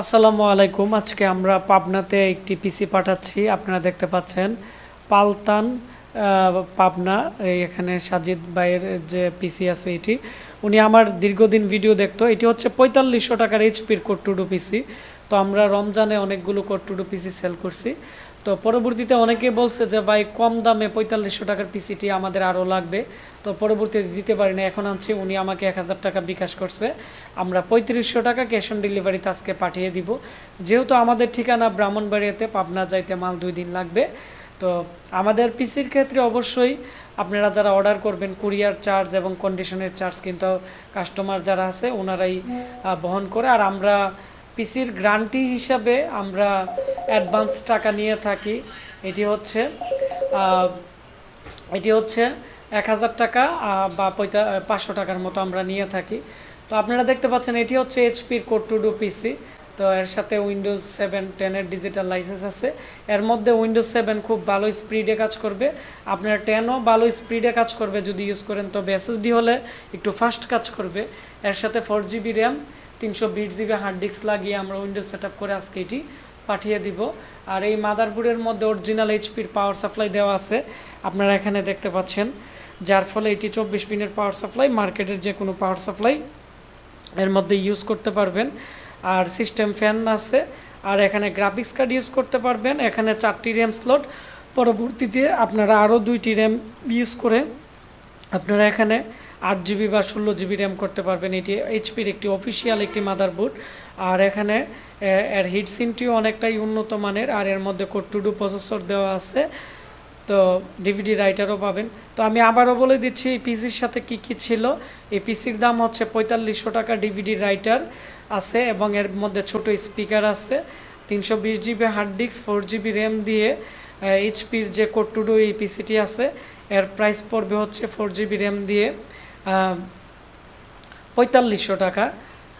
আসসালামু আলাইকুম। আজকে আমরা পাবনাতে একটি পিসি পাঠাচ্ছি। আপনারা দেখতে পাচ্ছেন পালতান পাবনা। এখানে সাজিদ ভাইয়ের যে পিসি আছে এটি, উনি আমার দীর্ঘদিন ভিডিও দেখতো। এটি হচ্ছে 4500 টাকার এইচপির কোড টু ডু পিসি। তো আমরা রমজানে অনেকগুলো Core two Duo PC sell করছি। তো পরবর্তীতে অনেকে বলছে যে ভাই কম দামে 4500 টাকার পিসিটি আমাদের আরও লাগবে। তো পরবর্তীতে দিতে পারি না, এখন আনছি। উনি আমাকে 1000 টাকা বিকাশ করছে। আমরা 3500 টাকা ক্যাশ অন ডেলিভারিতে আজকে পাঠিয়ে দিব। যেহেতু আমাদের ঠিকানা ব্রাহ্মণবাড়িয়াতে, পাবনা যাইতে মাল 2 দিন লাগবে। তো আমাদের পিসির ক্ষেত্রে অবশ্যই আপনারা যারা অর্ডার করবেন, কুরিয়ার চার্জ এবং কন্ডিশনের চার্জ কিন্তু কাস্টমার যারা আছে ওনারাই বহন করে। আর আমরা পিসির গ্যারান্টি হিসাবে আমরা অ্যাডভান্স টাকা নিয়ে থাকি। এটি হচ্ছে 1000 টাকা বা 500 টাকার মতো আমরা নিয়ে থাকি। তো আপনারা দেখতে পাচ্ছেন এটি হচ্ছে এইচপির কোড টু ডু পিসি। তো এর সাথে উইন্ডোজ 7 10-এর ডিজিটাল লাইসেন্স আছে। এর মধ্যে উইন্ডোজ 7 খুব ভালো স্পিডে কাজ করবে, আপনার 10ও ভালো স্পিডে কাজ করবে যদি ইউজ করেন। তবে এসএসডি হলে একটু ফাস্ট কাজ করবে। এর সাথে 4GB RAM, 320GB hard disk লাগিয়ে আমরা উইন্ডোজ সেট আপ করে আজকে এটি পাঠিয়ে দিব। আর এই মাদারবোর্ডের মধ্যে অরিজিনাল এইচপির পাওয়ার সাপ্লাই দেওয়া আছে, আপনারা এখানে দেখতে পাচ্ছেন। যার ফলে এটি 24 পিনের পাওয়ার সাপ্লাই, মার্কেটের যে কোনো পাওয়ার সাপ্লাই এর মধ্যে ইউজ করতে পারবেন। আর সিস্টেম ফ্যান আছে। আর এখানে গ্রাফিক্স কার্ড ইউজ করতে পারবেন। এখানে 4টি র্যাম স্লট। পরবর্তীতে আপনারা আরও 2টি র্যাম ইউজ করে আপনারা এখানে 8GB বা 16GB র্যাম করতে পারবেন। এটি এইচপির একটি অফিসিয়াল একটি মাদারবোর্ড। আর এখানে এর হিটসিনটিও অনেকটাই উন্নত মানের। আর এর মধ্যে কোড টু ডু প্রসেসর দেওয়া আছে। তো ডিভিডি রাইটারও পাবেন। তো আমি আবারও বলে দিচ্ছি এই পিসির সাথে কি কি ছিল। এই পিসির দাম হচ্ছে 4500 টাকা। ডিভিডি রাইটার আছে এবং এর মধ্যে ছোট স্পিকার আছে, 320GB hard disk, 4GB RAM দিয়ে এইচপির যে কোড টু ডু এই পিসিটি আছে, এর প্রাইস পড়বে হচ্ছে 4GB র্যাম দিয়ে 4500 টাকা।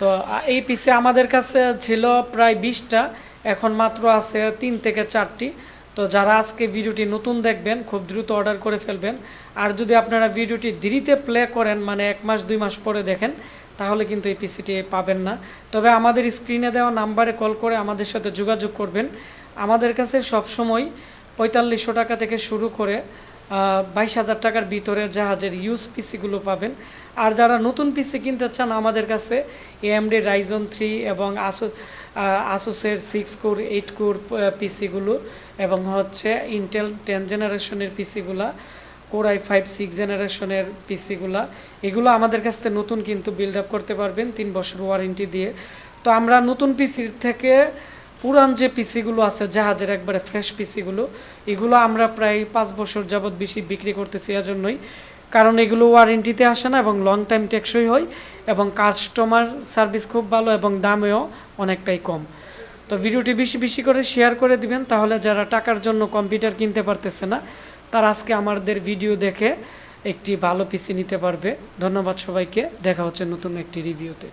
তো এই পিসি আমাদের কাছে ছিল প্রায় 20টা, এখন মাত্র আছে 3 থেকে 4টি। তো যারা আজকে ভিডিওটি নতুন দেখবেন খুব দ্রুত অর্ডার করে ফেলবেন। আর যদি আপনারা ভিডিওটি দেরিতে প্লে করেন, মানে 1 মাস 2 মাস পরে দেখেন, তাহলে কিন্তু এই পিসিটি পাবেন না। তবে আমাদের স্ক্রিনে দেওয়া নাম্বারে কল করে আমাদের সাথে যোগাযোগ করবেন। আমাদের কাছে সবসময় 4500 টাকা থেকে শুরু করে 22,000 টাকার ভিতরে জাহাজের ইউজ পিসিগুলো পাবেন। আর যারা নতুন পিসি কিনতে চান, আমাদের কাছে AMD Ryzen 3 এবং আসুসের 6 কোর 8 কোর পিসিগুলো এবং হচ্ছে ইন্টেল 10 জেনারেশনের পিসিগুলা, কোর i5 6 জেনারেশনের পিসিগুলা, এগুলো আমাদের কাছ থেকে নতুন কিন্তু বিল্ড আপ করতে পারবেন 3 বছর ওয়ারেন্টি দিয়ে। তো আমরা নতুন পিসির থেকে পুরান যে পিসিগুলো আছে জাহাজের একবারে ফ্রেশ পিসিগুলো, এগুলো আমরা প্রায় 5 বছর যাবৎ বেশি বিক্রি করতেছি। এজন্যই, কারণ এগুলো ওয়ারেন্টিতে আসে না এবং লং টাইম টেকসই হয় এবং কাস্টমার সার্ভিস খুব ভালো এবং দামেও অনেকটাই কম। তো ভিডিওটি বেশি বেশি করে শেয়ার করে দিবেন, তাহলে যারা টাকার জন্য কম্পিউটার কিনতে পারতেছে না, তারা আজকে আমাদের ভিডিও দেখে একটি ভালো পিসি নিতে পারবে। ধন্যবাদ সবাইকে, দেখা হচ্ছে নতুন একটি রিভিউতে।